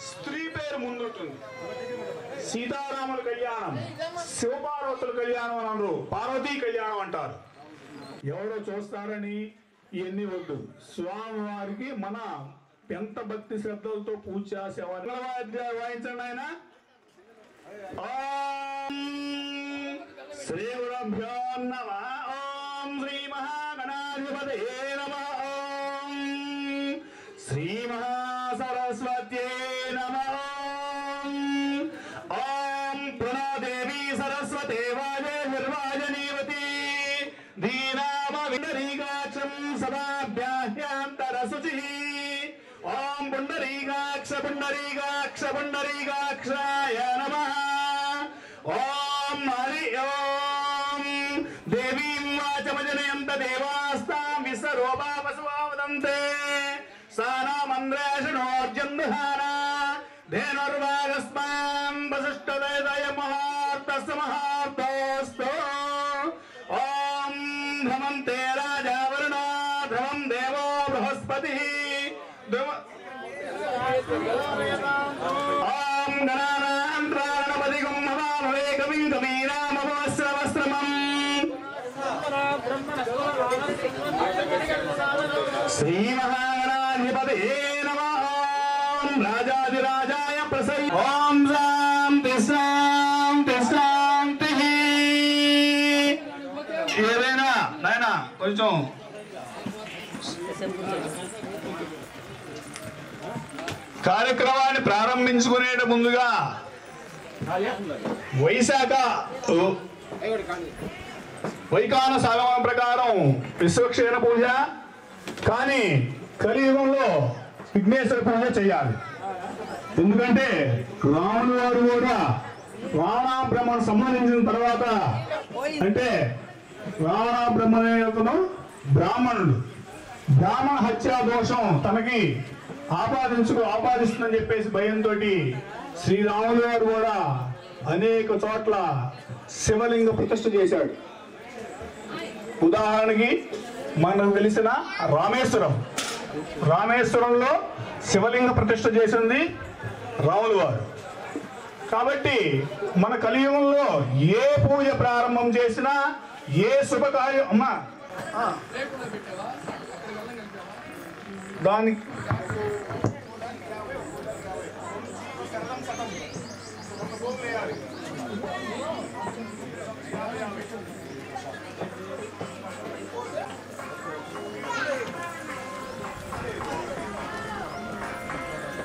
స్త్రీ పేరు ముందుంటుంది. సీతారాముల కళ్యాణం, శివపార్వతుల కళ్యాణం అని అనరు, పార్వతీ కళ్యాణం అంటారు. ఎవరో చూస్తారని ఇవన్నీ వద్దు. స్వామివారికి మన ఎంత భక్తి శ్రద్ధలతో పూజ చేసేవారు. వాయించండి ఆయన. శ్రీ గురుభ్యో నమః. ఓం శ్రీ మహాగణాధిపతయే నమః. ఓం శ్రీ మహాసరస్వత్యే నమః. ఓం ప్రణదేవి సరస్వతే వాజే నిర్వాజనీవతి దీనామ విండరీకాక్షం సదాభ్యాహ్యాంతరశుచి. ఓం పుండరీకాక్ష పుండరీకాక్ష పుండరీకాక్షాయ నమః. ఓం హరి ఓం దేవీం వాచమజనయంత దేవాస్తాం విశ్వరూపా వసువావదంతే సానామంద్రేషణోర్జందుహానా ధేనుర్వాగస్మాం వసిష్ఠదయ మహార్తస్య మహార్తోస్తు. ఓం ధ్రువంతే రాజా వరుణో ధ్రువం దేవో బృహస్పతిః. ఓం గణానాం త్రాణపతిగం మహాభవే కవిం కవీనామవస్రవస్త్రమం. శ్రీ మహాగణాధిపతయే నమః. ఓం రాజాధిరాజాయ ప్రసన్న. ఓం శాంతి శాంతి శాంతి. ఏదైనా నాయనా కొంచెం కార్యక్రమాన్ని ప్రారంభించుకునే ముందుగా వైకాన సాగమం ప్రకారం విశ్వక్షేణ పూజ, కానీ కలియుగంలో విఘ్నేశ్వర పూజ చేయాలి. ఎందుకంటే రాములు వారు కూడా రావణాబ్రహ్మను సంహరించిన తర్వాత, అంటే రావణాబ్రహ్మను బ్రాహ్మణుడు, బ్రాహ్మణ హత్యా దోషం తనకి ఆపాదిస్తుందని చెప్పేసి భయంతో శ్రీరాములు వారు కూడా అనేక చోట్ల శివలింగ ప్రతిష్ఠ చేశాడు. ఉదాహరణకి మనకు తెలిసిన రామేశ్వరంలో శివలింగ ప్రతిష్ఠ చేసింది రాములు వారు. కాబట్టి మన కలియుగంలో ఏ పూజ ప్రారంభం చేసినా, ఏ శుభకార్యం అమ్మా దానికి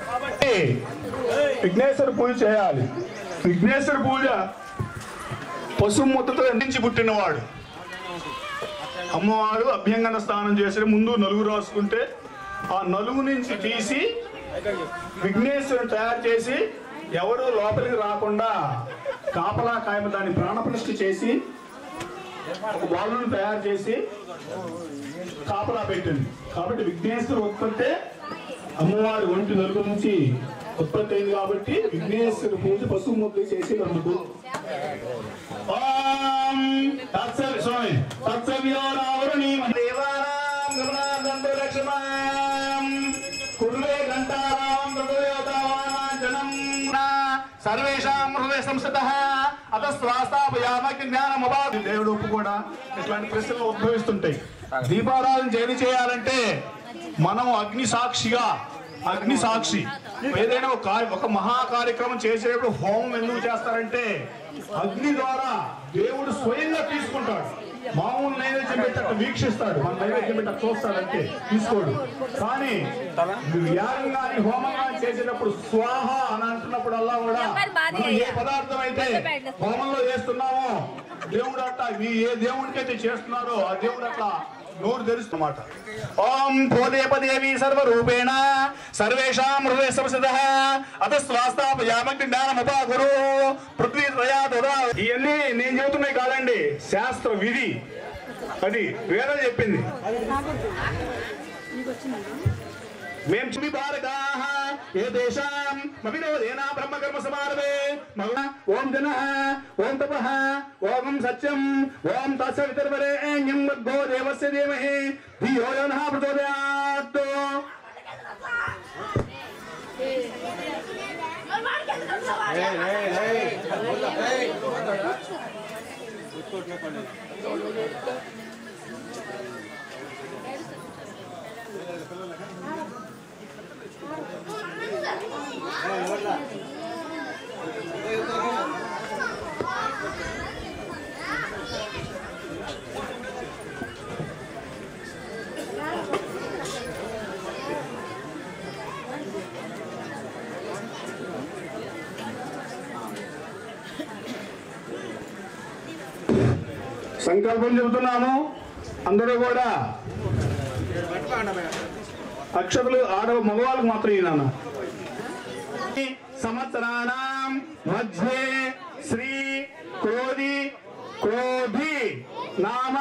కాబట్టి విఘ్నేశ్వర పూజ చేయాలి. విఘ్నేశ్వర పూజ పసుముద్దతో ఎండించి పుట్టినవాడు. అమ్మవారు అభ్యంగన స్నానం చేసి ముందు నలుగు రాసుకుంటే ఆ నలుగు నుంచి తీసి విఘ్నేశ్వరుని తయారు చేసి ఎవరు లోపలికి రాకుండా కాపలా కాయమ దాన్ని ప్రాణప్రతిష్ఠ చేసి ఒక బాలుని తయారు చేసి కాపలా పెట్టింది. కాబట్టి విఘ్నేశ్వర ఉత్పత్తి అమ్మవారి ఒంటి నలుగు నుంచి ఉత్పత్తి అయింది. కాబట్టి విఘ్నేశ్వర పూజ పసుపు ముద్ద చేసి అందుకు సర్వేషాం హృదయ సంస్థితః అతస్వాస్తాపయామగ్ని జ్ఞానముపాధి. దేవుడు ఒప్పు కూడా ఇట్లాంటి ప్రశ్నలు ఉద్భవిస్తుంటాయి. దీపారాధన చేయాలంటే మనం అగ్ని సాక్షి ఏదైనా ఒక మహా కార్యక్రమం చేసేటప్పుడు హోమం ఎందుకు చేస్తారంటే అగ్ని ద్వారా దేవుడు స్వయంగా తీసుకుంటాడు. మామూలు నైవేద్యం పెట్టట్టు వీక్షిస్తాడు, మన నైవేద్యం పెట్ట చూస్తాడంటే తీసుకోడు. కానీ యాగం కానీ హోమం కానీ చేసేటప్పుడు స్వాహ అని అంటున్నప్పుడల్లా కూడా మనం ఏ పదార్థం అయితే హోమంలో చేస్తున్నామో దేవుడు అట్లా ఏ దేవుడికైతే చేస్తున్నారో ఆ దేవుడు అట్లా నోరు తెరుస్తున్నమాట. ఓం భూదేపదేవి సర్వరూపేణ సర్వేషాం హృదయ సంస్థితః అతస్వాస్తాపయామగ్ని జ్ఞానముపాకురు పృథ్వీ త్రయాదురా. ఇవన్నీ నేను చెబుతున్నాయి కాదండి, శాస్త్ర విధి. అది వేరే చెప్పింది. మేము భారతాః ఏ దేశాం మవినోదేనా బ్రహ్మకర్మ సమారభే ఓం జనః ఓం తపః ఓం సత్యం ఓం తత్సవితుర్వరేణ్యం భర్గో దేవస్య ధీమహి ధియో యో నః ప్రచోదయాత్. సంకల్పం చెబుతున్నాము. అందరూ కూడా అక్షతలు మగవాళ్ళకు మాత్రం ఈయన సంవత్సరాణం మధ్యే శ్రీ క్రోధి నామ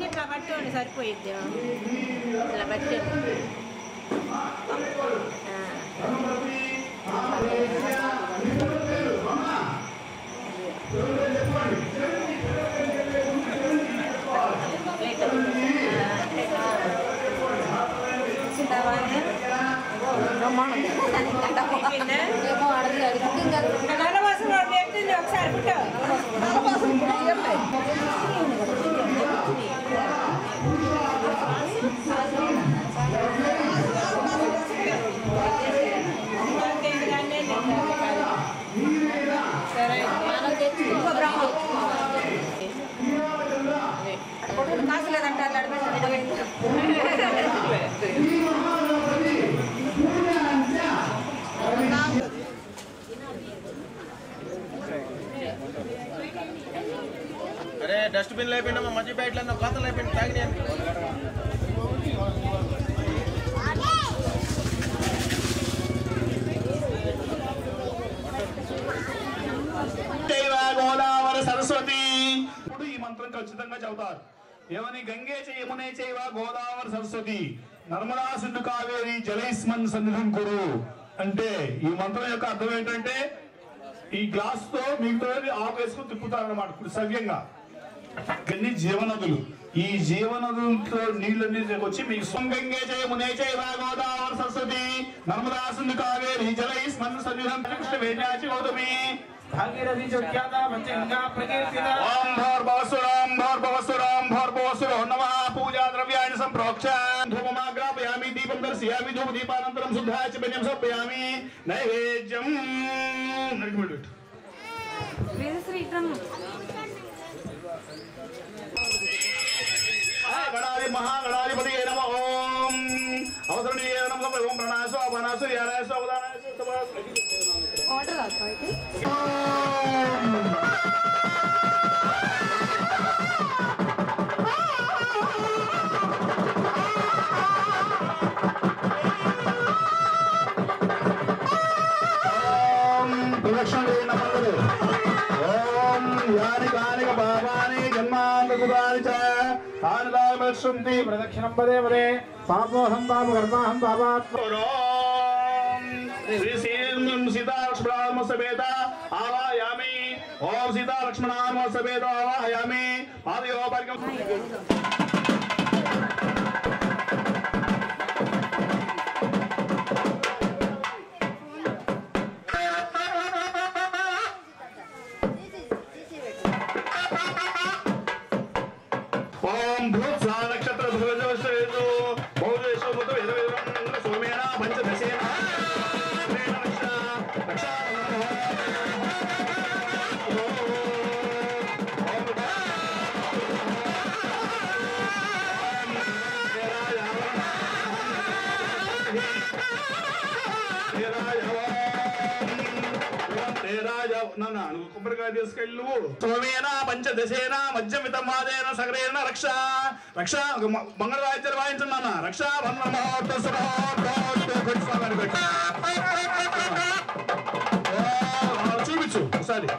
ఇట్లా పట్టుకోండి సరిపోయిద్ది ఇట్లా పట్టండి ఒకసారి పుట్టు కాసు లేదంటే అరే డస్ట్బిన్ అయిపోయినా మధ్య బయట కోతలు అయిపోయింది తాగినాయి గోదావరి సరస్వతి. ఇప్పుడు ఈ మంత్రం ఖచ్చితంగా చెబుతారు. ఏమని? గంగే యమునే చైవ గోదావరి సరస్వతి నర్మదా సింధు కావేరి జలైస్మన్ సన్నిధం కురు అంటే ఈ మంత్రం యొక్క అర్థం ఏంటంటే ఈ గ్లాస్ తో మీతో ఆకు వేసుకుని తిప్పుతారన్నమాట. ఇప్పుడు సవ్యంగా ఇవన్నీ జీవనదులు. ఈ జీవనదులతో నీళ్ళన్నీ వచ్చి మీకు గంగే యమునే చైవ గోదావరి సరస్వతి నర్మదా సింధు కావేరి జలైస్మన్ సన్నిధం కృష్ణ వేణ్యాచి గౌతమి भागीरथी जो क्या था पंचगंगा प्रकीर्तिता ओम भोर्भवसुरो नमः पूजा द्रव्याणि संप्रोक्षामि धूपमाग्रापयामि दीपं दर्शयामि धूप दीपानन्तरं शुद्धाय च पञ्चम समर्पयामि नैवेद्यं नरकमिडुट गणाधि महागणाधिपति नमः ओम अवसरणीय नमः ओम प्रणासो अपनासो यारासो अवदानासो ऑर्डर आता है प्रदक्षिण ओम यानि कानि पापानि जन्मान्तराणि च तानि दामश्रन्ति प्रदक्षिणं पदे पदे पापोऽहं पापकर्माहं पापात्मनो श्री सीता लक्ष्मण समेत आवाहयामि ओम सीता लक्ष्मण समेत आवाहयामि पादयोपर्गं ओम भूत नक्षत्र ध्वजो बहुदेशो मुतो वेदवेदं सोमेन पंचदशेन కొబ్బరికాయ తీసుకెళ్ళు సోమేన పంచదశేన మధ్యమితమాదేన సగరేణ రక్ష రక్ష మంగళ వాయిద్యాలు వాయించండి అన్న రక్ష చూపించు ఒకసారి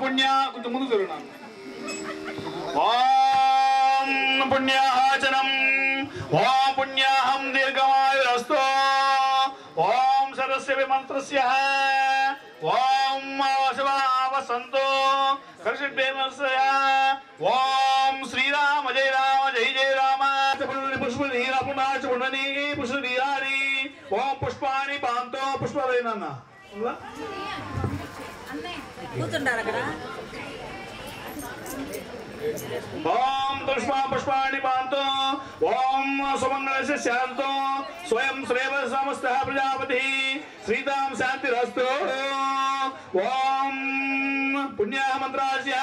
పుణ్య కొంచెం ముందు జరుగున్నాను. ఓం పుణ్యాచనం ఓం పుణ్యాహం దీర్ఘమాయురస్తు ఓం సరస్య విమంత్రస్య ఓం వసంతో కర్షిద్వేమస్య ఓం శ్రీరామ జయ రామ జయ జయ రామ పుష్పని పుష్పీరాని ఓం పుష్పాని పాంతో పుష్పదైన కూర్చుంటారు అక్కడ. ఓం పుష్పాణి పాంతో ఓం సుమంగళస్య శాంతో స్వయం శ్రేవ సమస్త ప్రజాపతి శ్రీతాం శాంతిరస్తు ఓం పుణ్యాహ మంత్రాస్య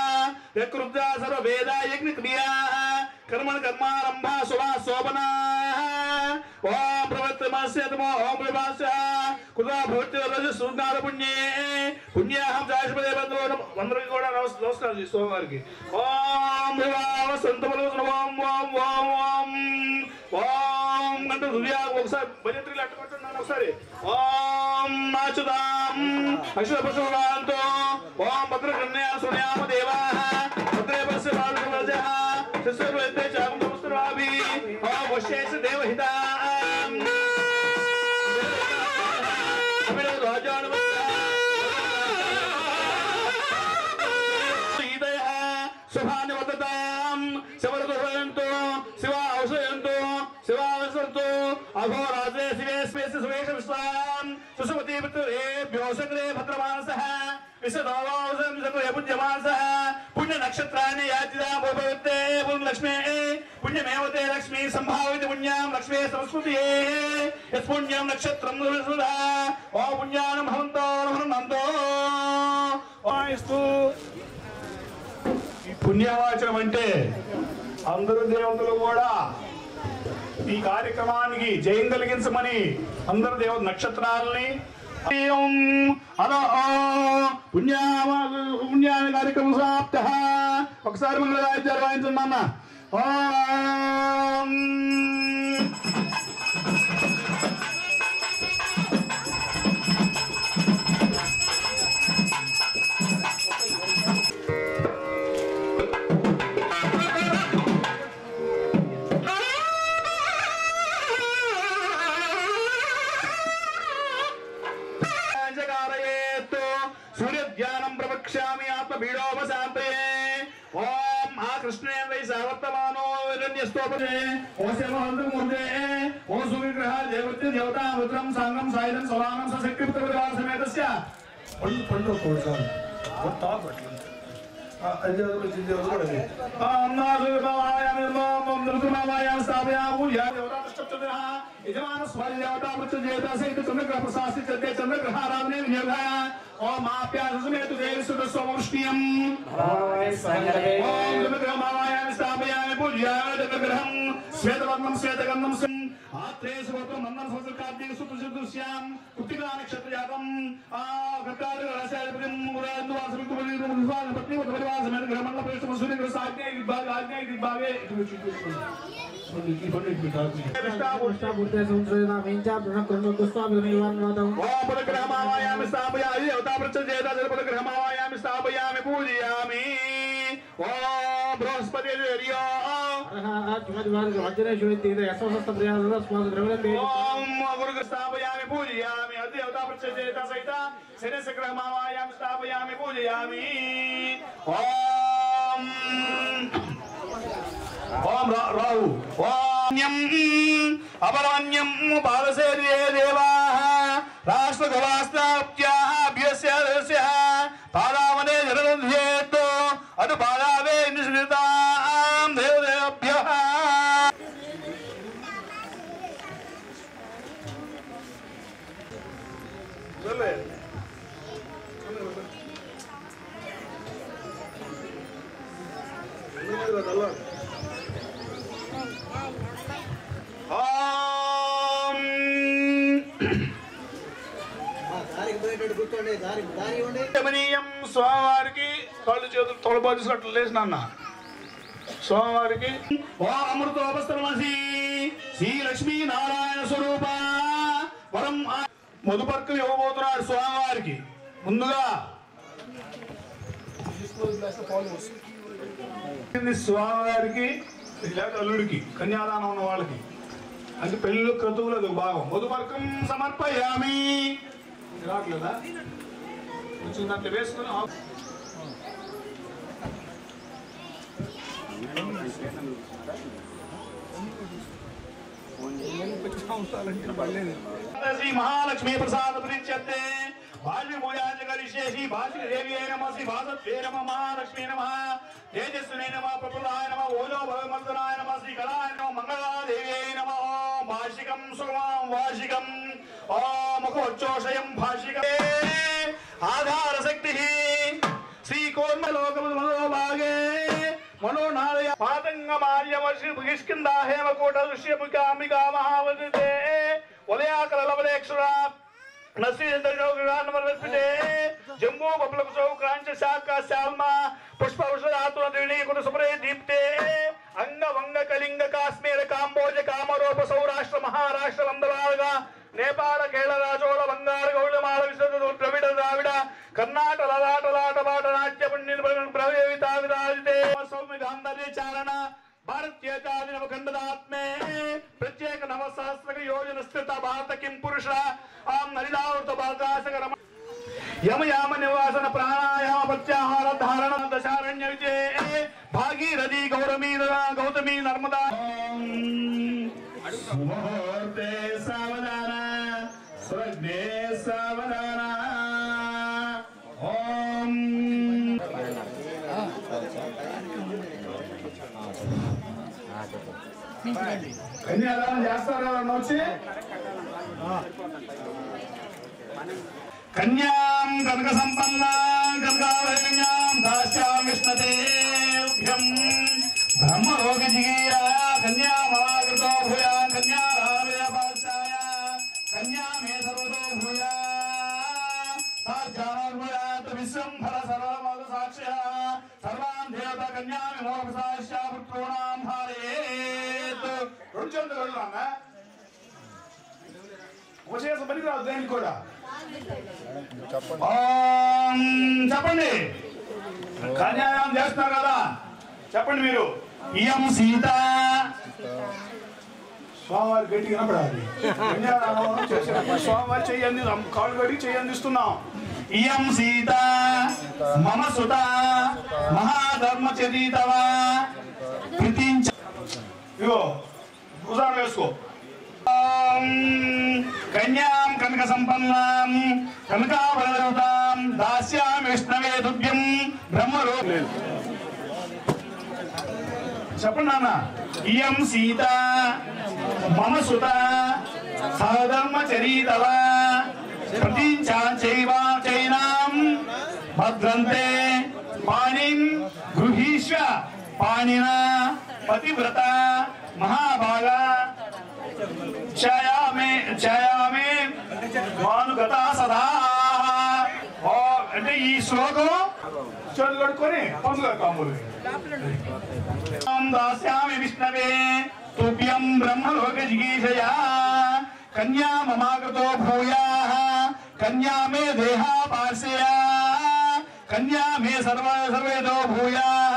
యకృత సర్వ వేద యజ్ఞ క్రియా కర్మణ కర్మారంభ శుభా శోభనా ఓం ప్రవర్తమాస్య తమో ఓం ప్రభాస్య కృతా భవతి రజ సుజ్ఞాన పుణ్యే పుణ్యాహం జాషపదే బంధువులు అందరికీ కూడా నమస్కారం చేసుకోవాలి వారికి. ఓం వివాహ సంతములు ఓం ఓం ఓం ఓం ఓం అంటే హృదయాలు ఒకసారి భజంత్రులు అట్టుకుంటున్నాను ఒకసారి. ఓం నాచుదాం అక్షర పశుభాంతో ఓం భద్రకన్యా సున్యామ దేవా భద్రే పశ్య బాలకవజ శిశుర్వైతే చాముస్తరాభి ఓం వశేష దేవహితా రాజాను శుభాన్ని వదతాం శివరతో శివ ఔషయంతో శివావసంతో అఘోరాజే శివే స్వేశ సువేష విశ్వాం సుసుమతి పుత్రేభ్యో సగ్రే భద్రమానసః విశదోవాసం సగ్రే పుణ్యమానసః పుణ్య నక్షత్రాన్ని యాజిదా భూపవిత్తే పుణ్యలక్ష్మే పుణ్యమేవతే లక్ష్మీ సంభావిత పుణ్యాం లక్ష్మీ సంస్కృతియే యత్పుణ్యం నక్షత్రం సుధా ఓ పుణ్యానం భవంతో నందో వాయిస్తూ. పుణ్యవాచనం అంటే అందరూ దేవతలు కూడా ఈ కార్యక్రమానికి జయం కలిగించమని అందరు దేవత నక్షత్రాలని పుణ్యాన్ని కార్యక్రమం సమాప్త. ఒకసారి మంగళవాద్యాలు వాయించండి అన్న. సూర్యధ్యానం ప్రవక్ష్యామి ఆత్మబీడోపశాంతయే. ఓం ఆ కృష్ణే వై సావర్తమానో విరణ్యస్తోపదే ఓ శివహంతమూర్తే ఓ సూర్యగ్రహ దేవతే దేవతా రుద్రం సాంగం సాయుధం సవానం సశక్తిపుత్ర పరివార సమేతస్య పండు కోసాలు ఓం ఆప్యాసమేతు దేవిసుత సోమృష్ణ్యం ఓం జమగ్రహమాయామి స్థాపయామి పూజ్యామి జగగ్రహం శ్వేతవర్ణం శ్వేతగంధం ఆత్రేయ సువర్తం మందం సంస్కార్తీక సుప్రసిద్ధుష్యాం కుత్తికా నక్షత్రజాతం ఆ గకార రాశాధిపతిం మురాద్వాసమికుమరిద్వాస పత్ని పరివార సమేత గ్రహమండల ప్రేష్ఠ సూర్యగ్రహ సాజ్ఞాయ విభాగ ఆజ్ఞాయ విభాగే బృహస్పతి స్థాపయామి పూజయామి అదేవతా ప్రత్యేత సహిత శనిశగ్రహమాయామి స్థాపయామి పూజయామి. ఓం రాహు ఓం అపరమన్యం పాదశేర్యే దేవాః రాష్ట్రగవాస్తాభ్యస్య పాదావనే జరదంధ్యేత్ అను పాదావే నిశ్రితాం దేవదేభ్యః. స్వామివారికి కాళ్ళు చేతులు తొలబాజుసినట్లు లేచిన అన్న స్వామివారికి అమృతోపస్తమసి శ్రీ లక్ష్మీ నారాయణ స్వరూప వరం మధుపర్కం ఇవ్వబోతున్నాడు స్వామివారికి. ముందుగా స్వామివారికి లేక అల్లుడికి కన్యాదానం ఉన్న వాళ్ళకి అంటే పెళ్లి క్రతువులు అది భాగం. మధుపర్కం సమర్పయామి. రావట్లేదా? వచ్చిన దాంట్లో వేసుకొని శ్రీ మహాలక్ష్మీ ప్రసాద ప్రీత్యర్థే బాల్య పూజాంజ కరిష్యేసి భాషి దేవ్యై నమః శ్రీ భాసత్వే నమః మహాలక్ష్మీ నమః తేజస్వినే నమః ప్రఫుల్లాయ నమః ఓజో భగవద్మర్దనాయ నమః శ్రీ కళాయ నమః మంగళాదేవ్యై నమః భాషికం సుగమం వార్షికం ఓం ముఖోచ్చోషయం భాషికం ఆధార శక్తి శ్రీ కోర్మలోకమనోభాగే మనోనాదయ పాతంగమాల్యవర్షి బహిష్కిందా హేమకోట దృశ్యముఖాంబికా మహావదితే వలయాకల లవలేక్షురా जम्मू बबलक क्रांच शाखा श्यामा पुष्प सुप्रे दीप्ते अंग वंग कलिंग काश्मीर कांबोज कामरूप सौराष्ट्र महाराष्ट्र वंदलाग नेपाल केरल चोल बंगाल गौड़ माल विश्व द्रविड़ द्राविड़ कर्नाटक ललाट लाट बाट नाट्य पुण्य प्रवेविता विराजिते सौम्य गांधर्य चारण भारतीय खंडदात्मे प्रत्येक नवसहस्र योजना स्थित भारत किं पुरुष आम नलिलावृत बालकाशक यम याम निवासन प्राणायाम प्रत्याहार धारण दशारण्य विजय भागीरथी गौतमी नर्मदा मुहूर्ते सावधान स्वर्गे सावधान ओम కన్యాదానం చేస్తారా వచ్చి కన్యాం కనక సంపన్నాం కనకావరణ్యాం దాస్యాం విష్ణుదేవ్యం బ్రహ్మలోక జిగీయ కన్యామాగృతో భూయా కన్యాదానమయ పాశాయ కన్యామే సర్వతో భూయా సాధ్యానోర్భూయాత్ విశ్వంభర సర్వమోద సాక్ష్య సర్వాన్ దేవత కన్యామి మోక్షాస్య పుత్రోణాం హారయేత్. రెండు చేతులు వెళ్ళామా వచ్చేసి పనికి రాదు దేనికి కూడా చెప్పండి. కన్యాదానం చేస్తున్నారు కదా చెప్పండి మీరు. ఇయం సీత స్వామివారి గట్టి కనపడాలి. కన్యాదానం చేసినప్పుడు స్వామివారి చెయ్యంది కాళ్ళు గడికి చెయ్యందిస్తున్నాం. ఇయం సీత మమ సుత మహాధర్మచరితవ కృతించ ఇగో ఉదాహరణ వేసుకో. కన్యాం కనక సంపన్నాం కనకావరణయుతాం దాస్యామి విష్ణవే తుభ్యం బ్రహ్మలో చెప్పండి నాన్న. ఇయం సీత మమ సుత సహధర్మచరితవ చైనాం భద్రంతే పాణిం గృహీష్వ పాణినా పతివ్రత మహాభాగ ఛాయామే మానుగత సదా. అంటే ఈ శ్లోకం చేతులు కడుక్కొని పండుగ కాములు దాస్యామి విష్ణవే తుభ్యం బ్రహ్మలోక జిగీషయా కన్యా మమాగతో భూయాః కన్యా మే దేహా పార్శ్యయా కన్యా మే సర్వేదో భూయాః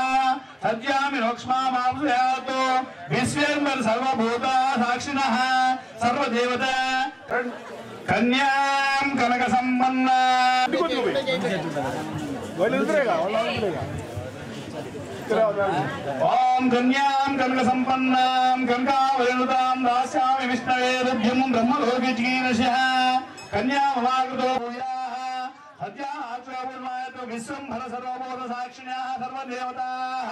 సత్యామి రోక్ష్మా మాంసయాతో విశ్వేర్మర్ సర్వభూత సాక్షిణః సర్వదేవత కన్యాం కనక సంపన్న. ఓం కన్యాం కనక సంపన్నాం కనకావరణుతాం దాస్యామి విష్ణవే తుభ్యం బ్రహ్మలోకే జిగీషయా కన్యా మమాగృతో భూయాః సత్యాతో విశ్వంభర సర్వభూత సాక్షిణ్యాః సర్వదేవతాః.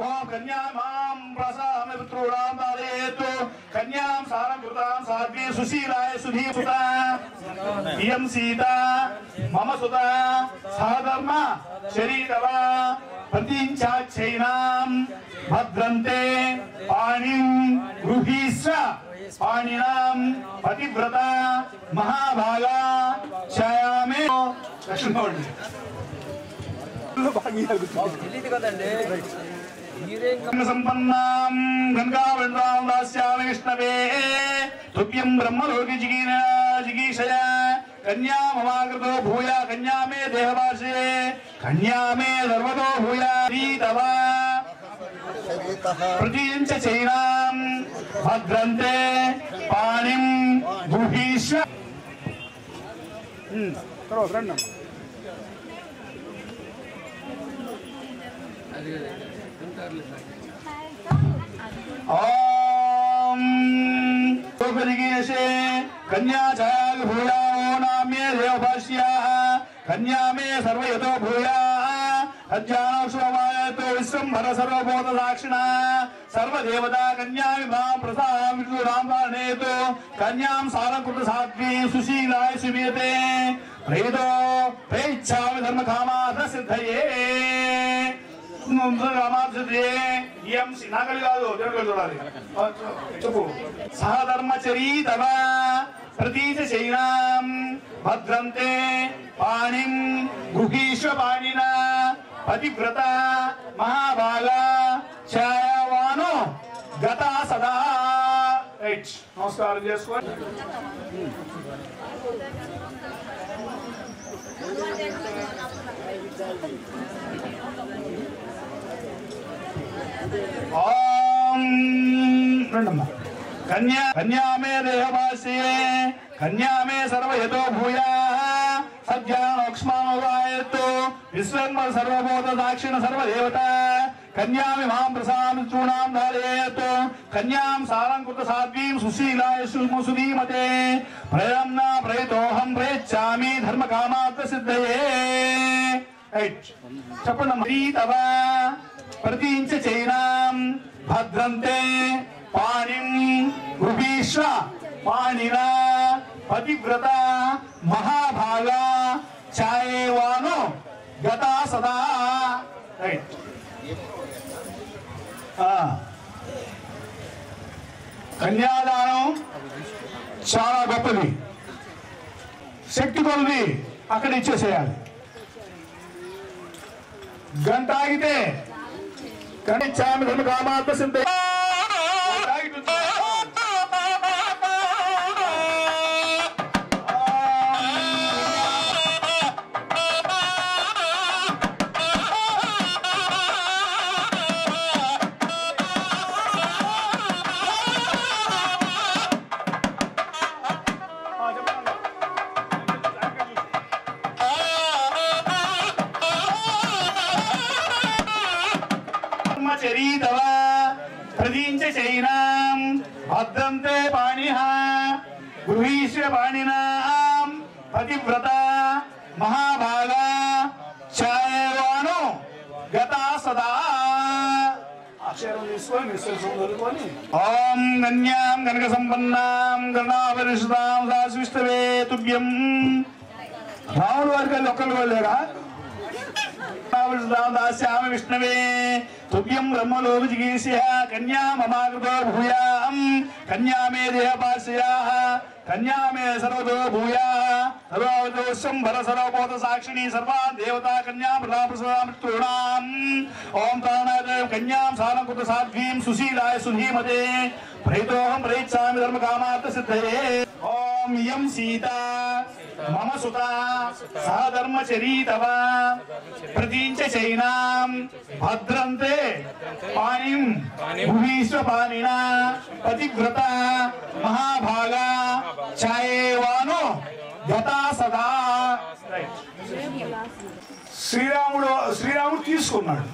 ఓం కన్యా మాం ప్రసామి పుత్రోణాం తారయేతు కన్యాం సారంకృతాం సాధ్వీ సుశీలాయ సుధీసుత. ఇయం సీత మమ సుత సహధర్మ శరీరవ ప్రతించాచైనాం భద్రంతే పాణిం గృహీస్వ పాణినాం పతివ్రత మహాభాగా ఛాయామే సంపన్నాం గంగావరణాం దాస్యామి విష్ణవే తుభ్యం బ్రహ్మలోకి జిగీషయా कन्या ममाकृतो भूया कन्या मे देहवासे कन्या मे सर्वतो भूया तवा प्रतींच चैनां भद्रन्ते पाणिं गुहीष्व करो फ्रेंड ओम कन्या छाया भूया नाम्ये देवभाष्या कन्या मे सर्वयतो भूया अज्ञानोक्षमायतो विश्वंभर सर्वभूत साक्षिणा सर्वदेवता कन्या विभां प्रसादां विष्णुरां पाणेतो कन्यां सारकृत साध्वी सुशीलाय सुमीयते प्रेतो प्रेच्छामि धर्मकामार्थ सिद्धये सहधर्मचरी तव प्रतीच चैनां भद्रन्ते पाणिं गुहीष्व पाणिना पतिव्रता महाभागा छायावानो गता सदा नमस्कार कन्या कन्या मे देहवासे कन्या मे सर्वयतो भूया सज्ञानोक्ष्मामवायतो विश्वंभर सर्वभूत साक्षिण सर्वदेवता कन्या विभां प्रसादां चूर्णां धारयेतो कन्यां सारंकृत साध्वीं सुशीलाय सुधीमते प्रयम्ना प्रयतोऽहं प्रयच्छामि धर्मकामार्थ सिद्धये चपण्णि तव प्रतींच चैनां भद्रन्ते पाणिं गुहीष्व पाणिना पतिव्रता महाभागा छायेवानो गता सदा కన్యాదానం చాలా గొప్పది శక్తి కొలది అక్కడ ఇచ్చేసేయాలి గంట ఆగితే కనిచ్చామి ధర్మకామార్థ సిద్ధ प्रतींच चैनां भद्रन्ते पाणिः गुहीष्व पाणिनां पतिव्रता महाभागा छायवानो गता सदा ओम कन्यां कनक संपन्नां कर्णाभरणसुतां दासविष्णवे तुभ्यं रावण वर्ग लोकल बोलेगा दास्यामि विष्णवे तुभ्यं ब्रह्मलोकजिगीषः कन्या ममाकृतो भूयां कन्या मे देहपास्याः कन्या मे सर्वतो भूयाः सर्वोत्तमं सर्वभूत साक्षिणी सर्वा देवता कन्या प्रसादां ओम प्राणाय कन्यां सारंकृत साध्वीं सुशीलाय सुधीमते प्रयतोऽहं प्रयच्छामि धर्मकामार्थ सिद्धये ओम यं सीता मम सुता सहधर्मचरी तव प्रतींच चैनां भद्रन्ते पाणिं गुहीष्व पाणिना पतिव्रता महाभागा छायेवानो गता सदा శ్రీరాముడు తీసుకున్నాడు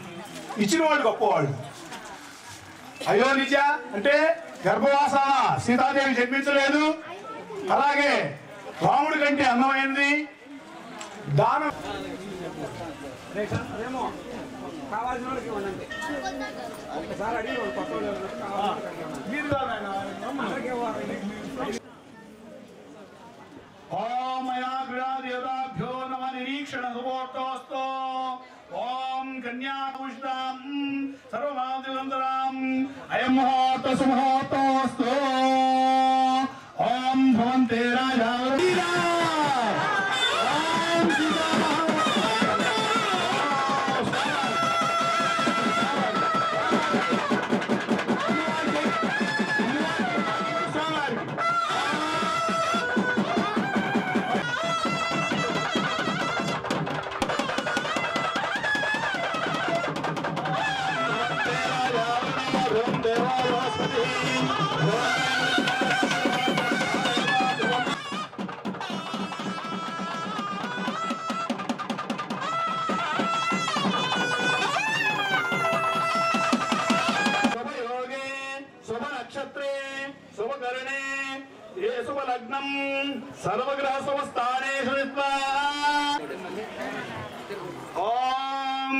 ఇచ్చినవాడు గొప్పవాడు అయోనిజ అంటే గర్భవాసన సీతాదేవి జన్మించలేదు అలాగే రాముడి కంటే అందమైనది దానం ओम देवताभ्यो नमः निरीक्षण सुबोधोस्तु ओम कन्यापुष्टां सर्वमादिवंतरां अयं मुहूर्त सुमुहूर्तोस्तु ओम भवन्ते राजा सर्वग्रह समस्तानेषु नित्वा ओम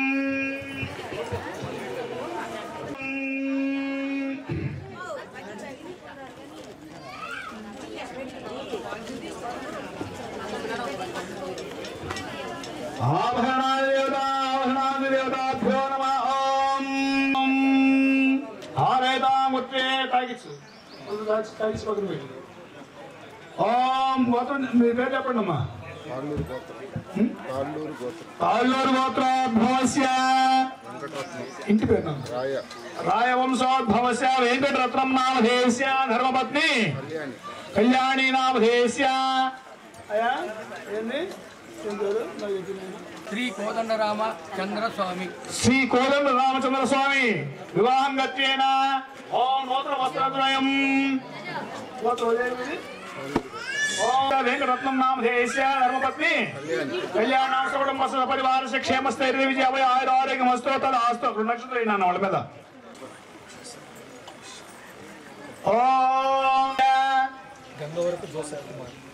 आभरणादिदेवताभ्यो नमः ओम हारेतामुत्ते तागिच्छु तागिच्छु पकड़ बैठ ओम గోత్రం మీ పేరు చెప్పండి అమ్మా తాళ్ళూరు గోత్రోద్భవస్య ఇంటి పేరు రాయవంశోద్భవస్య వెంకటరత్నం నామధేయస్య ధర్మపత్ని కళ్యాణి నామధేయస్య అయ్యా ఏంది శ్రీ కోదండరామ చంద్రస్వామి శ్రీ కోదండ రామచంద్ర స్వామి వివాహం గత్యేన ఓం నూతన వస్త్రద్వయం వెంకటరత్నం నామధేయస్య ధర్మపత్ని కళ్యాణం కుటుంబ పరివార క్షేమస్థైర్య విజయ అభయ ఆరోగ్యం వస్తు తదాస్తు 2 నక్షత్రాలు అయినా వాళ్ళ మీద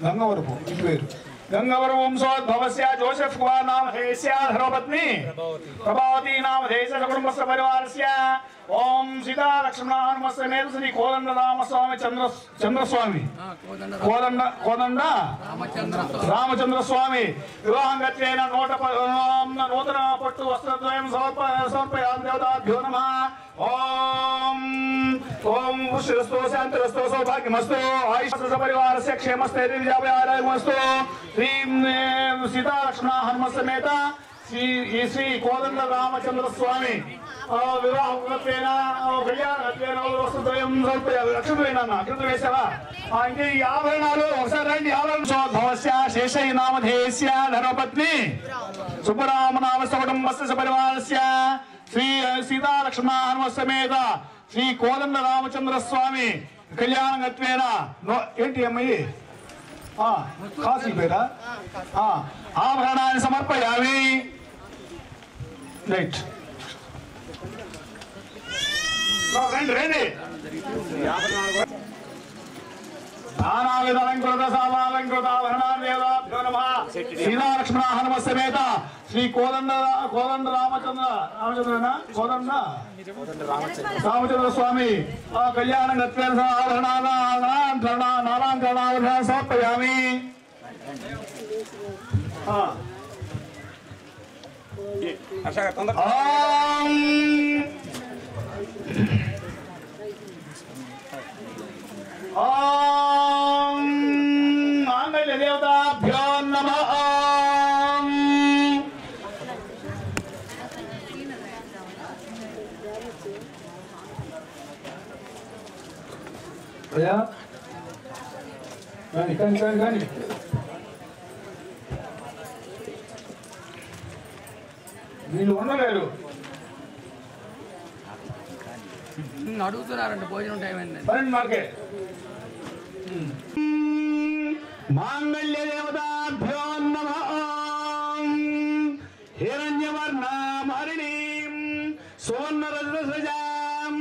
గంగవరపు ఇంటి పేరు గంగవర వంశోద్భవస్య జోసెఫ్ కుమార్ నామధేయస్య ధర్మపత్ని ప్రభావతి నామధేయస్య కుటుంబస్య పరివారస్య ఓం సీతా లక్ష్మణ హనుమ సమేత శ్రీ కోదండ రామస్వామి చంద్రస్వామి కోదండ రామచంద్ర స్వామి వివాహం గత్యేన నూతన పట్టు వస్త్రద్వయం సమర్పయామి దేవతాభ్యో నమః ఓం ఓం పుష్టిరస్తు శాంతిరస్తు సౌభాగ్యమస్తు ఆయుష్య పరివారస్య క్షేమస్థైర్య విజయ ఆరోగ్యమస్తు శ్రీ సీతా లక్ష్మణ హనుమ సమేత శ్రీ కోదండ రామచంద్ర స్వామి వివాహం కళ్యాణం అకృతం వేసావా ఇంకే ఈ ఆభరణాలు ఒకసారి రండి ఆభరణోద్భవస్య శేషై నామధేయస్య ధర్మపత్ని సుబ్బరామ నామస్య కుటుంబస్య పరివారస్య శ్రీ సీతా లక్ష్మణ హనుమ సమేత శ్రీ కోదండ రామచంద్ర స్వామి కళ్యాణం గత్వేన ఏంటి అమ్మాయి కాశీ పేరా ఆభరణాన్ని సమర్పయామి రైట్ రండి రండి నానావిధలంకృత సామాలంకృత ఆభరణాభ్యో నమః సీతా లక్ష్మణ హనుమ సమేత శ్రీ కోదండ రామచంద్ర స్వామి కళ్యాణ గత్వేన ఆభరణాలంకరణ సమర్పయామి ఓం మాంగళ్య దేవతాభ్యో నమః అయ్యా కానీ వీళ్ళు ఉండలేరు అడుగుతున్నారండి భోజనం టైం అయిందండి మాకే మాంగళ్య దేవతాభ్యో నమః హిరణ్యవర్ణామహరిణీం సువర్ణరజతసృజాం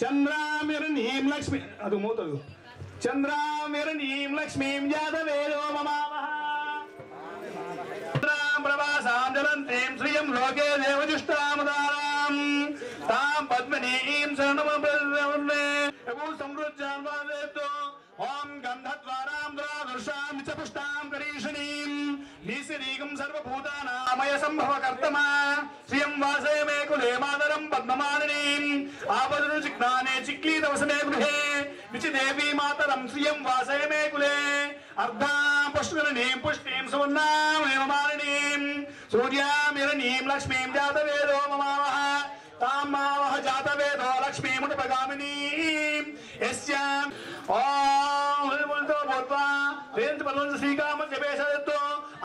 చంద్రామిరణీం లక్ష్మి అది మోతదు చంద్రామిరణీం లక్ష్మీం జాతవేదో మమావహ ప్రభాసాం జలంతీం శ్రియం లోకే దేవజుష్టామదారాం తాం పద్మనీం సమృద్ధాన్వాదేతో ఓం గంధద్వారాం ద్రాదృశాం చ పుష్టాం కరీషణీం నీసిరీగం సర్వభూతానామయ సంభవకర్తమా శ్రియం వాసే మే కులే మాతరం పద్మమాలినీం ఆపదను చిక్నానే చిక్లీతవసనే గృహే విచిదేవీ మాతరం శ్రియం వాసే మే కులే అర్ధాం పుష్కరణీం పుష్టిం సువర్ణామేవ మాలినీం సూర్యామిరణీం లక్ష్మీం జాతవేదో మమావహ తాం మావహ జాతవేదో లక్ష్మీముపగామినీం యస్యాం ఓం హరిములతో భూత్వా వేంత బలవంత శ్రీకామజ్జపేషదత్తో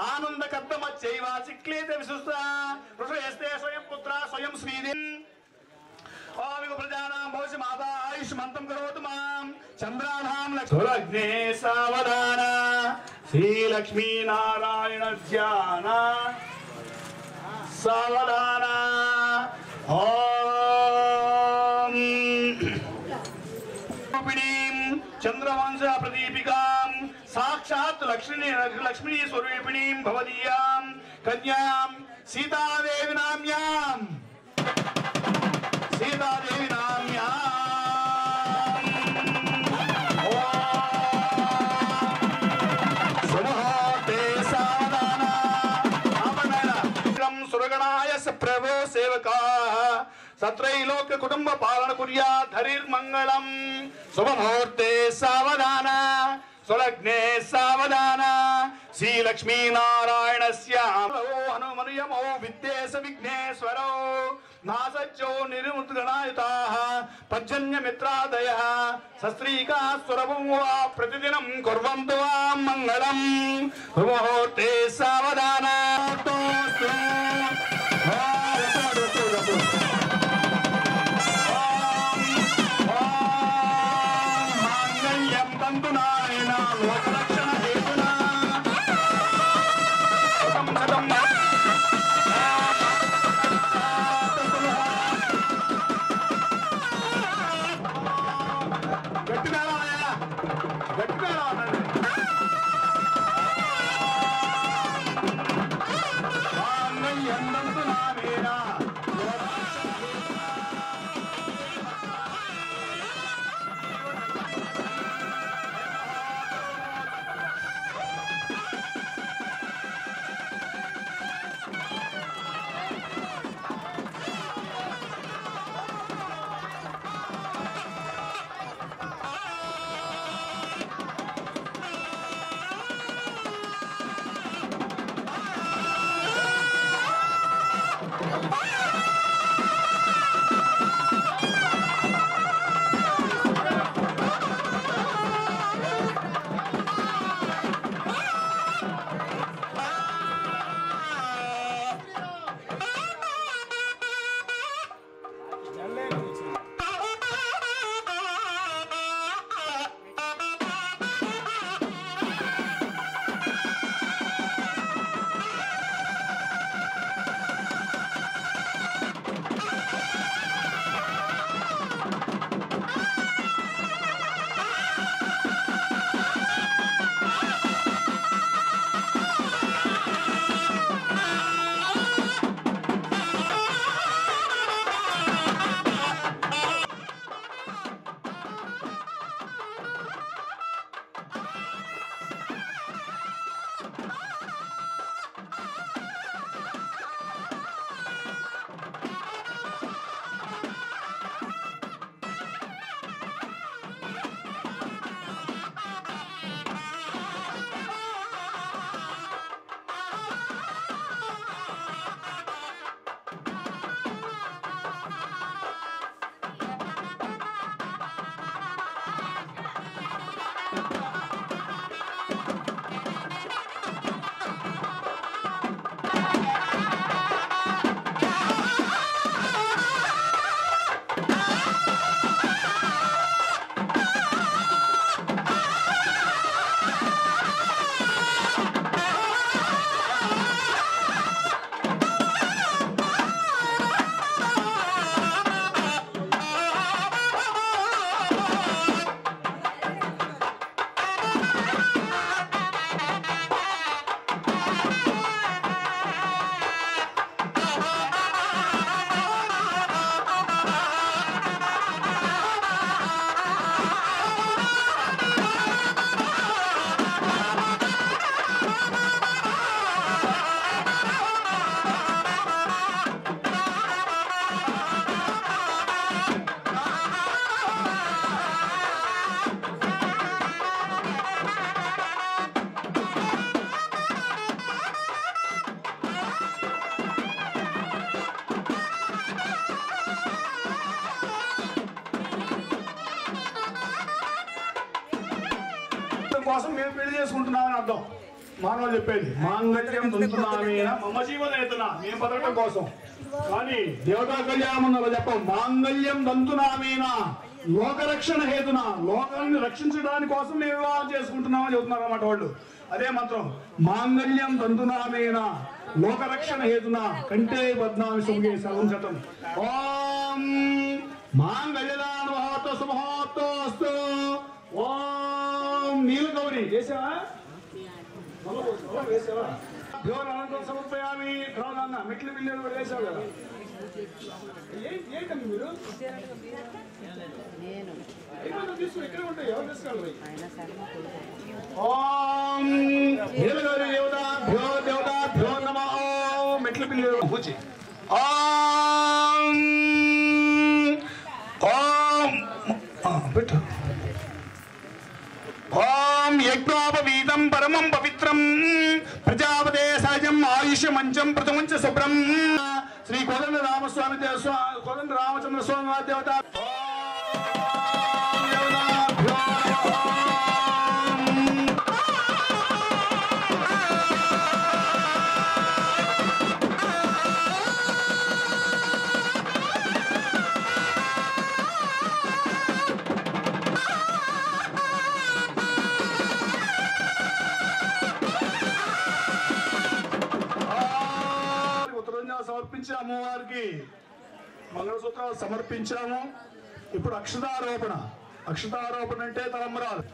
ఆనంద కర్తమచ్చైవ చిక్లీత విశుస్త ఋషయస్తే స్వయం పుత్ర స్వయం శ్రీది ఓం ప్రజానాం భవసి మాతా ఆయుష్మంతం కరోతు మాం చంద్రానాం లక్ష్మీ సావధాన శ్రీలక్ష్మీ నారాయణ ధ్యాన సావధాన ఓం చంద్రవంశ ప్రదీపికాం సాక్షాత్ లక్ష్మీ స్వరూపిణీం భవదీయాం కన్యాం సీతాదేవి నామ్యాం సురగణాయ ప్రభో సేవకా సత్రైలోక్య కుటుంబ పాలన కుర్యాత్ హరిర్మంగళం శుభముహూర్తే సావధాన సులగ్నే సావధాన శ్రీ లక్ష్మీనారాయణస్య హనుమనుయమో విద్యేశ విఘ్నేశ్వరో నాసజ్జో నిర్ముద్గణాయుతాః పర్జన్యమిత్రాదయః సస్త్రీకా సురభం వా ప్రతిదినం కుర్వంతు వా మంగళం ముహూర్తే సావధాన మాంగళ్యం తంతునానేన లోకరక్షణ హేతునా కోసం మేము పెళ్లి చేసుకుంటున్నామని అర్థం. మానవులు చెప్పేది మాంగళ్యం తంతునామేన మమ జీవనేతన, మేము బతకడం కోసం. కానీ దేవతా కళ్యాణంలో చెప్పం మాంగళ్యం తంతునామేన లోకరక్షణ హేతున, లోకాన్ని రక్షించడానికి కోసం మేము వివాహం చేసుకుంటున్నామని చెబుతున్నారు అన్నమాట వాళ్ళు. అదే మంత్రం మాంగళ్యం తంతునామేన లోకరక్షణ హేతున కంటే బద్నామి సుముగే సర్వం శతం. ఓం మాంగళ్యదాన మహోత్సవ మహోత్సవస్తు. ఓం నీలగౌరి చేసావా వేసావా అనంతరం సమర్పయామి రావునన్న మెట్లు బిల్లు కూడా వేసావు కదా ఏంటండి మీరు తీసుకుని ఇక్కడ ఉంటాయి ఎవరు తీసుకోవాలి ఓం దేవతాభ్యో నమః మెట్లు బిల్లు పూచి పెట్టు ఓం యజ్ఞోపవీతం పరమం పవిత్రం ప్రజాపతే సహజం ఆయుష్యమంచం ప్రథమంచ శుభ్రం శ్రీ కోదండ రామస్వామి కోదండ రామచంద్ర స్వామి దేవత సమర్పించి అమ్మవారికి మంగళసూత్రాలు సమర్పించాము. ఇప్పుడు అక్షతారోపణ. అక్షతారోపణ అంటే తలంబరాలు.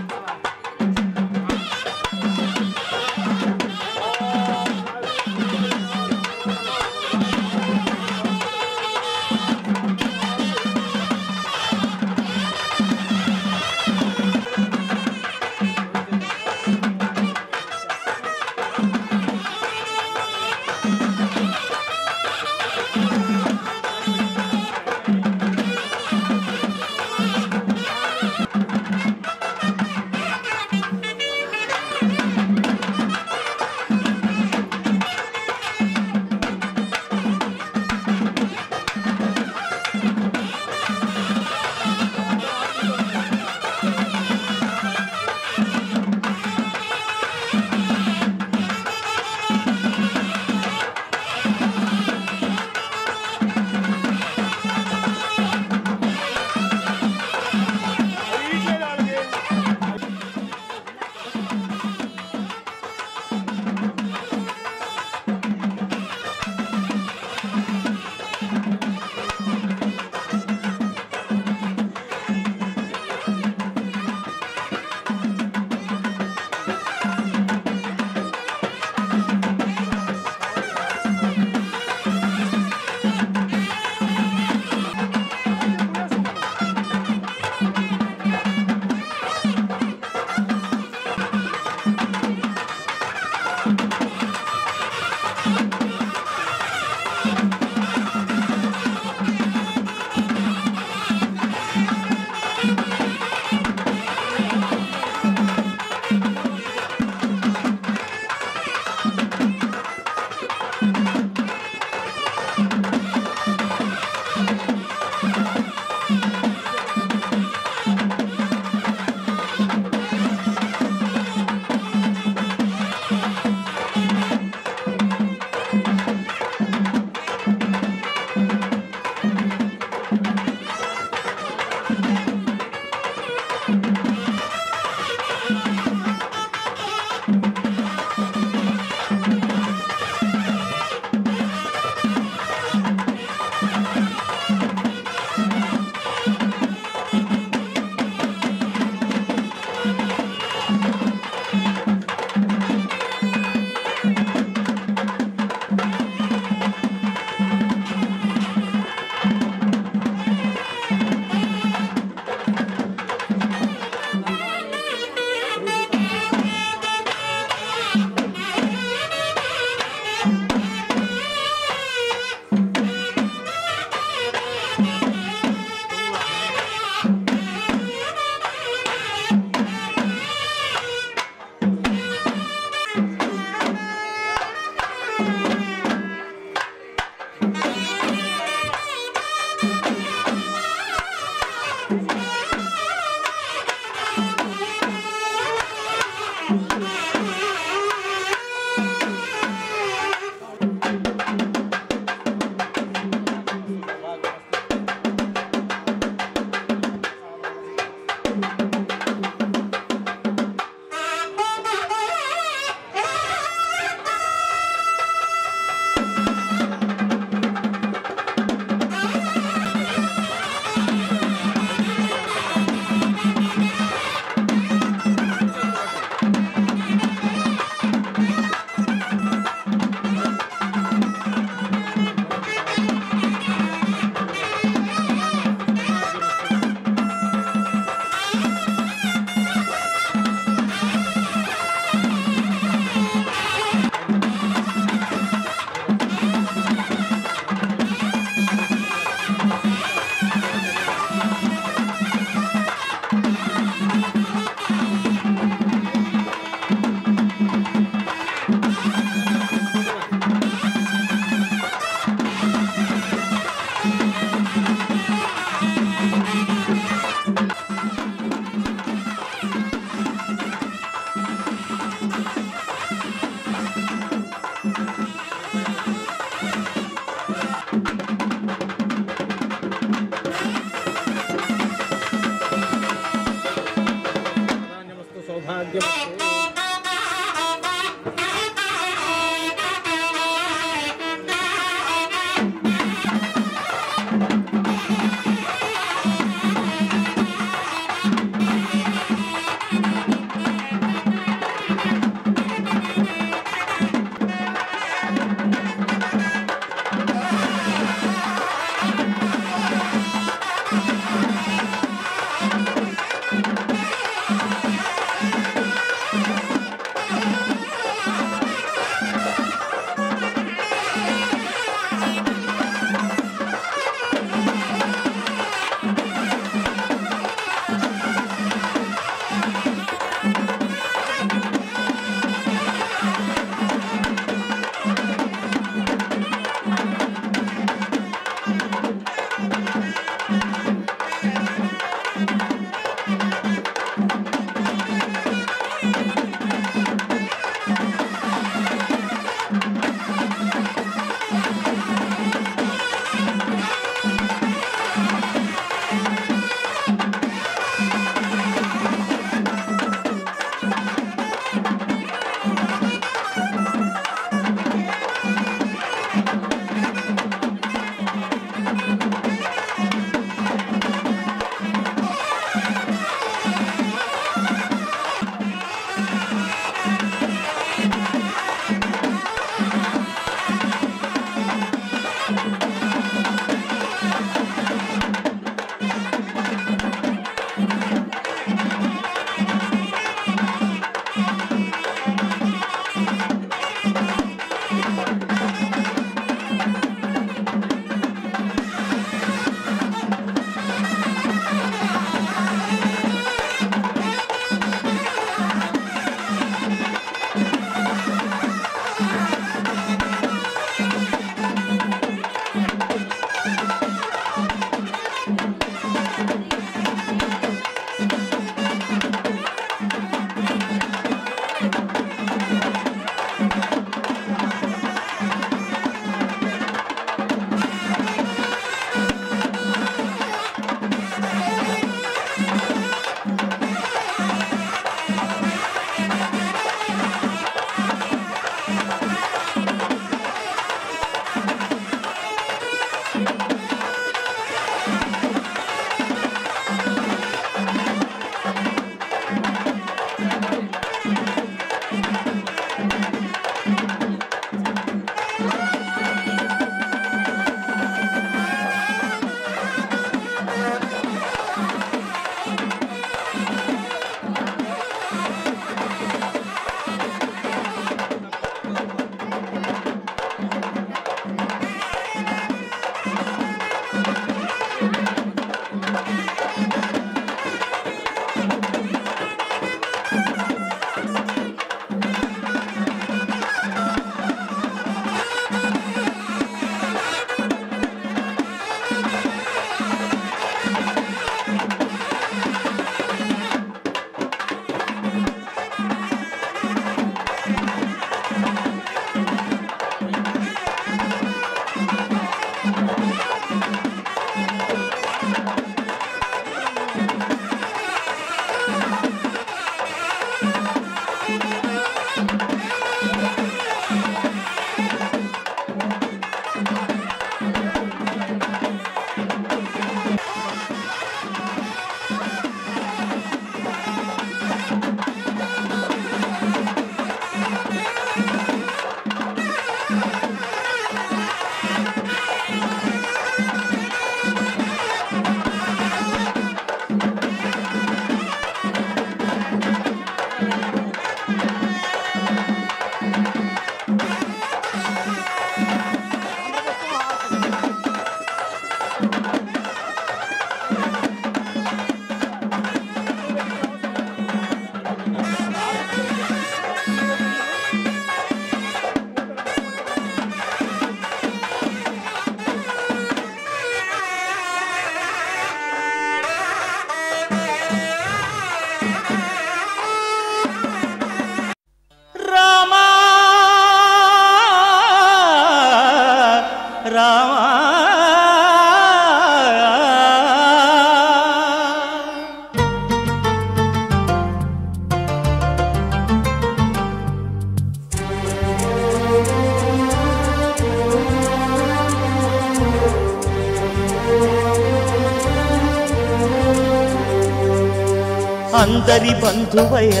అందరి బంధువయ్య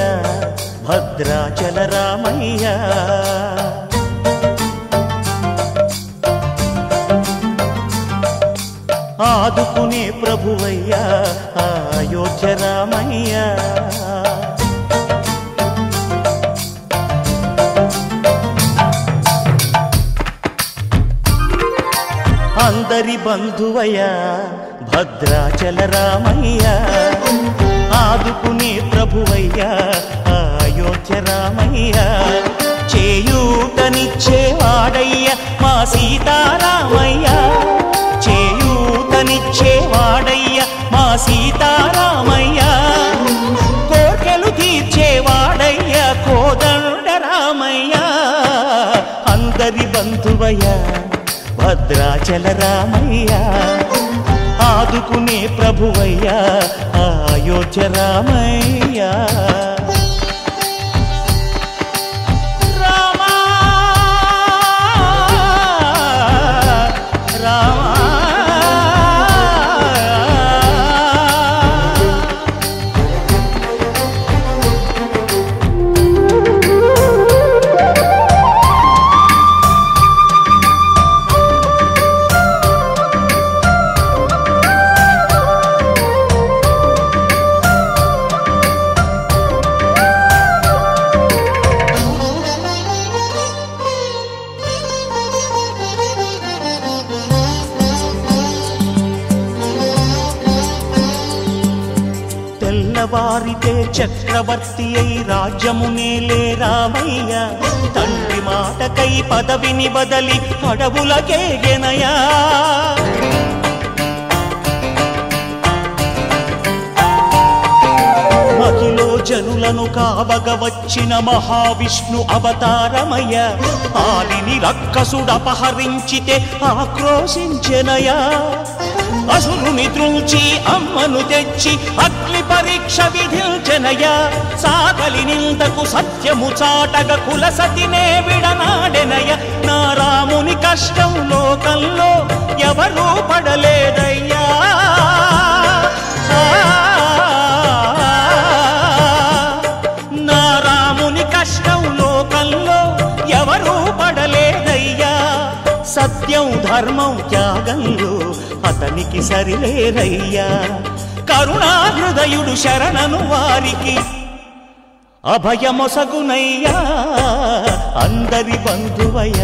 భద్రాచల రామయ్య ఆదుకునే ప్రభువయ్య అయోధ్య రామయ్య అందరి బంధువయ్య భద్రాచల రామయ్య ఆదుకునే ప్రభువయ్య అయోధ్య రామయ్య చేయూతనిచ్చేవాడయ్య మా సీతారామయ్య చేయూతనిచ్చేవాడయ్య మా సీతారామయ్య కోర్కెలు తీర్చేవాడయ్య కోదండ రామయ్య అందరి బంధువయ్య భద్రాచల రామయ్య ఆదుకునే ప్రభువయ్య అయోధ్య రామయ్య తెల్లవారితే చక్రవర్తి అయి రాజ్యమునేలే రామయ్య తండ్రి మాటకై పదవిని బదలి అడవులకేగెనయా మహిలో జనులను కావగ వచ్చిన మహావిష్ణు అవతారమయ్య ఆలిని రక్కసుడపహరించితే ఆక్రోశించెనయా అసురుని త్రుంచి అమ్మను తెచ్చి అగ్ని పరీక్ష విధించెనయ సాగలి నిందకు సత్యము చాటగ కులసతినే విడనాడెనయ నా రాముని కష్టం లోకంలో ఎవరూ పడలేదయ్యా నా రాముని కష్టం లోకంలో ఎవరూ పడలేదయ్యా సత్యం ధర్మం త్యాగంలో అతనికి సరిలేరయ్యా కరుణాహృదయుడు శరణను వారికి అభయమొసగునయ్యా అందరి బంధువయ్య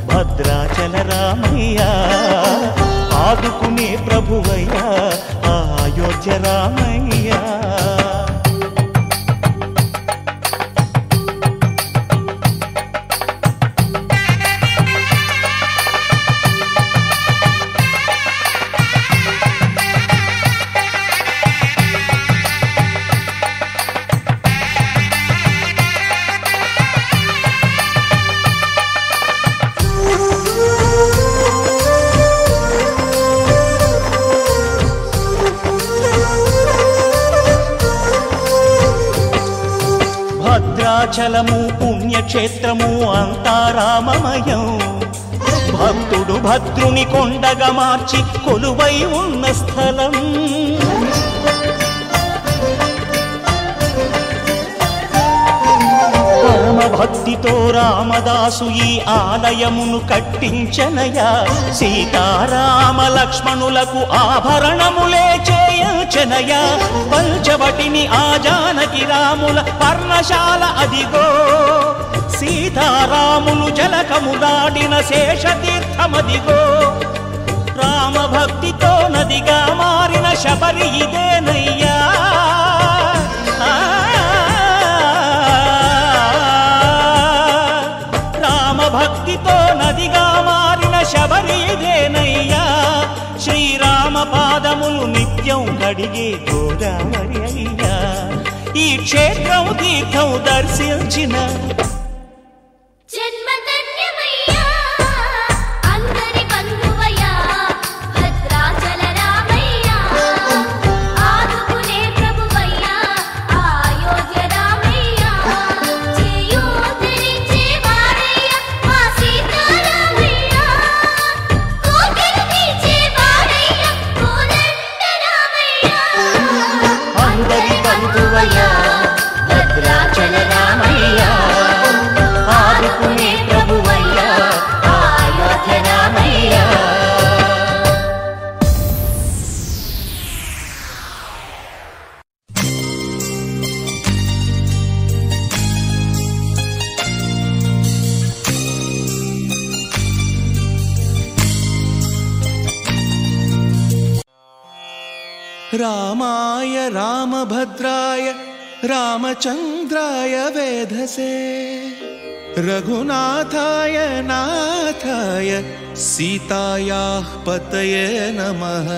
భద్రాచల రామయ్య ఆదుకునే ప్రభువయ్య అయోధ్య రామయ్య భద్రాచలము పుణ్యక్షేత్రము అంతా రామమయం. భక్తుడు భద్రుని కొండగా మార్చి కొలువై ఉన్న స్థలం. పరమ భక్తితో రామదాసు ఈ ఆలయమును కట్టించనయా. సీతారామ లక్ష్మణులకు ఆభరణములే చేయించనయా. పంచవటిని ఆ జానకి రాముల పర్ణశాల అదిగో. సీతారాములు జలకములాడిన శేషతీర్థమదిగో. రామభక్తితో నదిగా మారిన శబరి ఇదేనయ్యా. రామభక్తితో నదిగా మారిన శబరి ఇదేనయ్యా. శ్రీరామ పాదములు నిత్యం కడిగే గోదావరి అయ్యా. ఈ క్షేత్రం తీర్థం దర్శించిన భద్రాచల రామయ్య, ఆదుకునే ప్రభువయ్య, అయోధ్య రామయ్య. రామాయ రామభద్రాయ రామచంద్రాయ వేధసే రఘునాథాయ నాథాయ సీతాయాః పతయే నమః.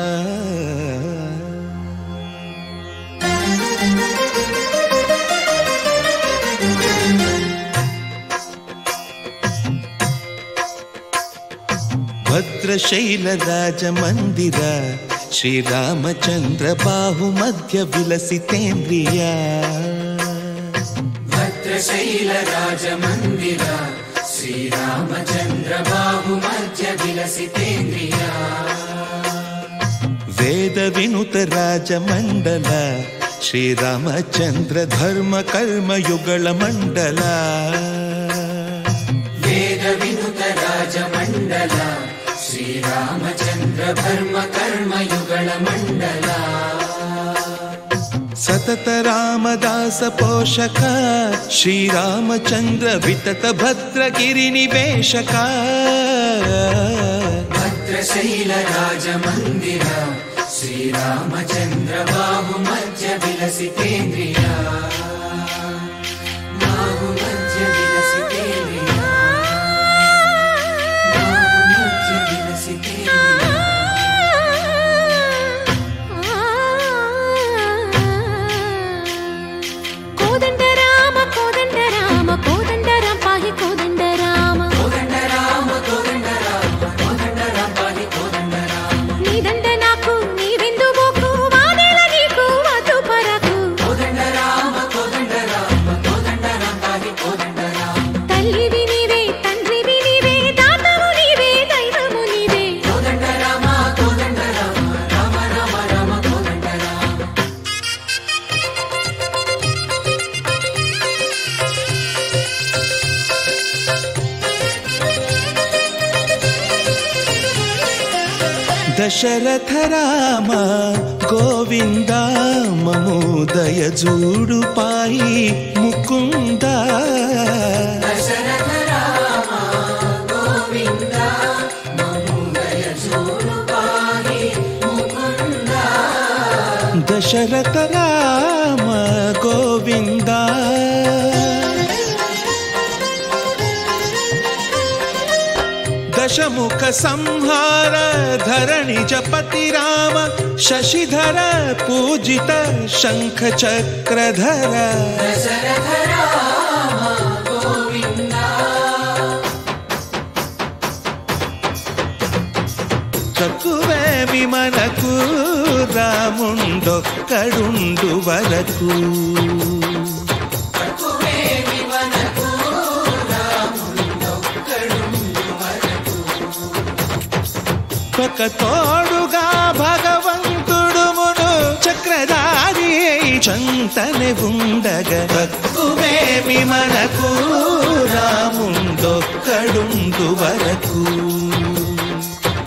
భద్రశైలరాజమందిర శ్రీరామచంద్ర బాహుమధ్య విలసితేంద్రియా. భద్రశైలరాజమందిర శ్రీరామచంద్ర బాహుమధ్య విలసితేంద్రియా. వేద వినుత రాజమండల శ్రీరామచంద్ర ధర్మ కర్మయుగళ మండల. వేద వినుత రాజమండల శ్రీరామచంద్ర ధర్మ కర్మయుగళ మండల. సతత రామదాస పోషక శ్రీరామచంద్ర వితత భద్రగిరి నివేశక. భద్రశైల రాజమందిర శ్రీరామచంద్ర బాహుమధ్య విలసితేంద్రియా. బాహుమధ్య విలసితేంద్రియా. బాహుమధ్య విలసితేంద్రియా. కోదండ రామ కోదండ రామ కోదండ రామ పాహి కోదండ రామ. కోదండ రామ కోదండ రామ కోదండ రామ పాహి కోదండ రామ. నీదండ నాకు నీవెందు బోకు వాదేల నీకు వద్దు పరకు. కోదండ రామ కోదండ రామ కోదండ రామ పాహి కోదండ రామ. తల్లివి నీవే తండ్రివి నీవే దాతవు నీవే దైవము నీవే. కోదండ రామ కోదండ రామ రామ రామ రామ కోదండ రామ. దశరథ రామ గోవింద మము దయజూడు పాయి ముకుంద. దశరథ రామ గోవింద మము దయచూడు పాహి ముకుంద. దశరథ రామ గోవింద. దశముఖ సంహార ధరణి జపతి రామ శశిధర పూజిత శంఖ చక్రధర. దశరథ రామ గోవింద. చక్కువేమి మనకు రాముండొక్కడుండు వరకు. తక్కువేమి మన ఒక తోడుగా భగవంతుడుమును చక్రధారి చంతనే ఉండగా తక్కువేమి మనకు రాముండొక్కడుందు వరకు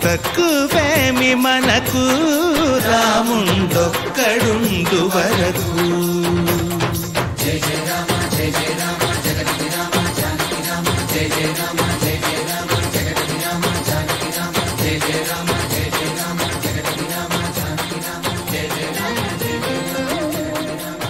తక్కువేమి మనకు రాముండొక్కడుందు వరకు జయ జయ రామ జయ జయ రామ జగతి రామ జానకి రామ జయ జయ రామ జయ జయ రామ జగతి రామ జానకి రామ జయ జయ రామ జయ జయ రామ జగతి రామ జానకి రామ జయ జయ రామ జయ జయ రామ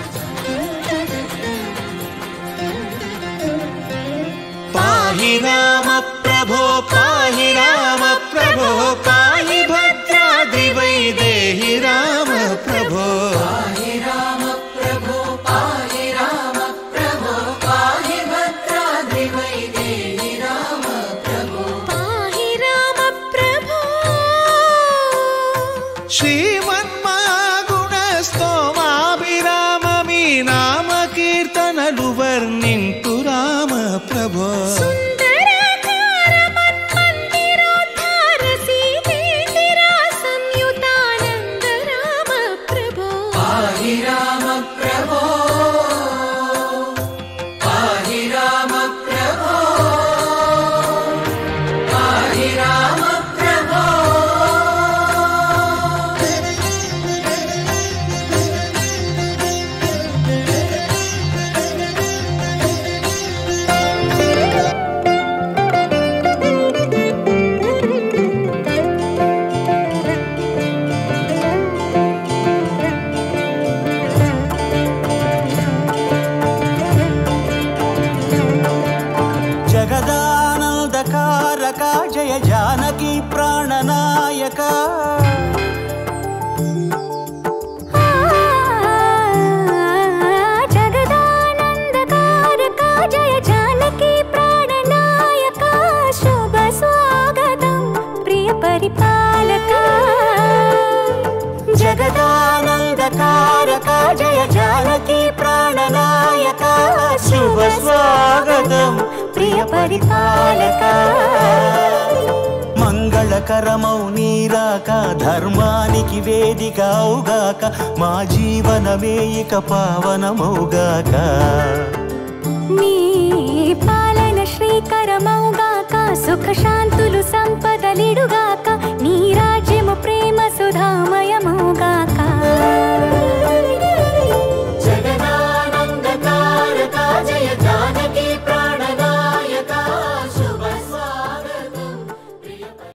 పాహి రామ ప్రభో పాహి రామ ప్రభో పాహి భద్రాద్రి వైదేహి రామ ప్రభో పాహి రామ ప్రభో పాహి రామ ప్రభో పాహి భద్రాద్రి వైదేహి రామ ప్రభో పాహి రామ ప్రభో శ్రీమన్మగుణస్తోమాభిరామ మీ నామ కీర్తనలు వర్ణింతు రామ ప్రభో సుందరాకార మన్మందిరోద్ధార సీతేందిరా సంయుతానంద రామ ప్రభో పాహి రామ ప్రభో పాహి రామ ప్రభో పాహి రామ ప్రభో జగదానందకారక జయ జానకి ప్రాణనాయక జగదానందకారక జయ జానకి ప్రాణనాయక శుభ స్వాగతం ప్రియ పరిపాలక జగదానందకారక జయ జానకి ప్రాణనాయక శుభ స్వాగతం ప్రియ పరిపాలక మంగళకరమౌ నీరాక ధర్మానికి వేదిక అవుగాక మా జీవనమే ఇక పావనమౌగాక నీ పాలన శ్రీకరమౌగాక సుఖ శాంతులు సంపదలిడుగాక నీ రాజ్యము ప్రేమ సుధామయ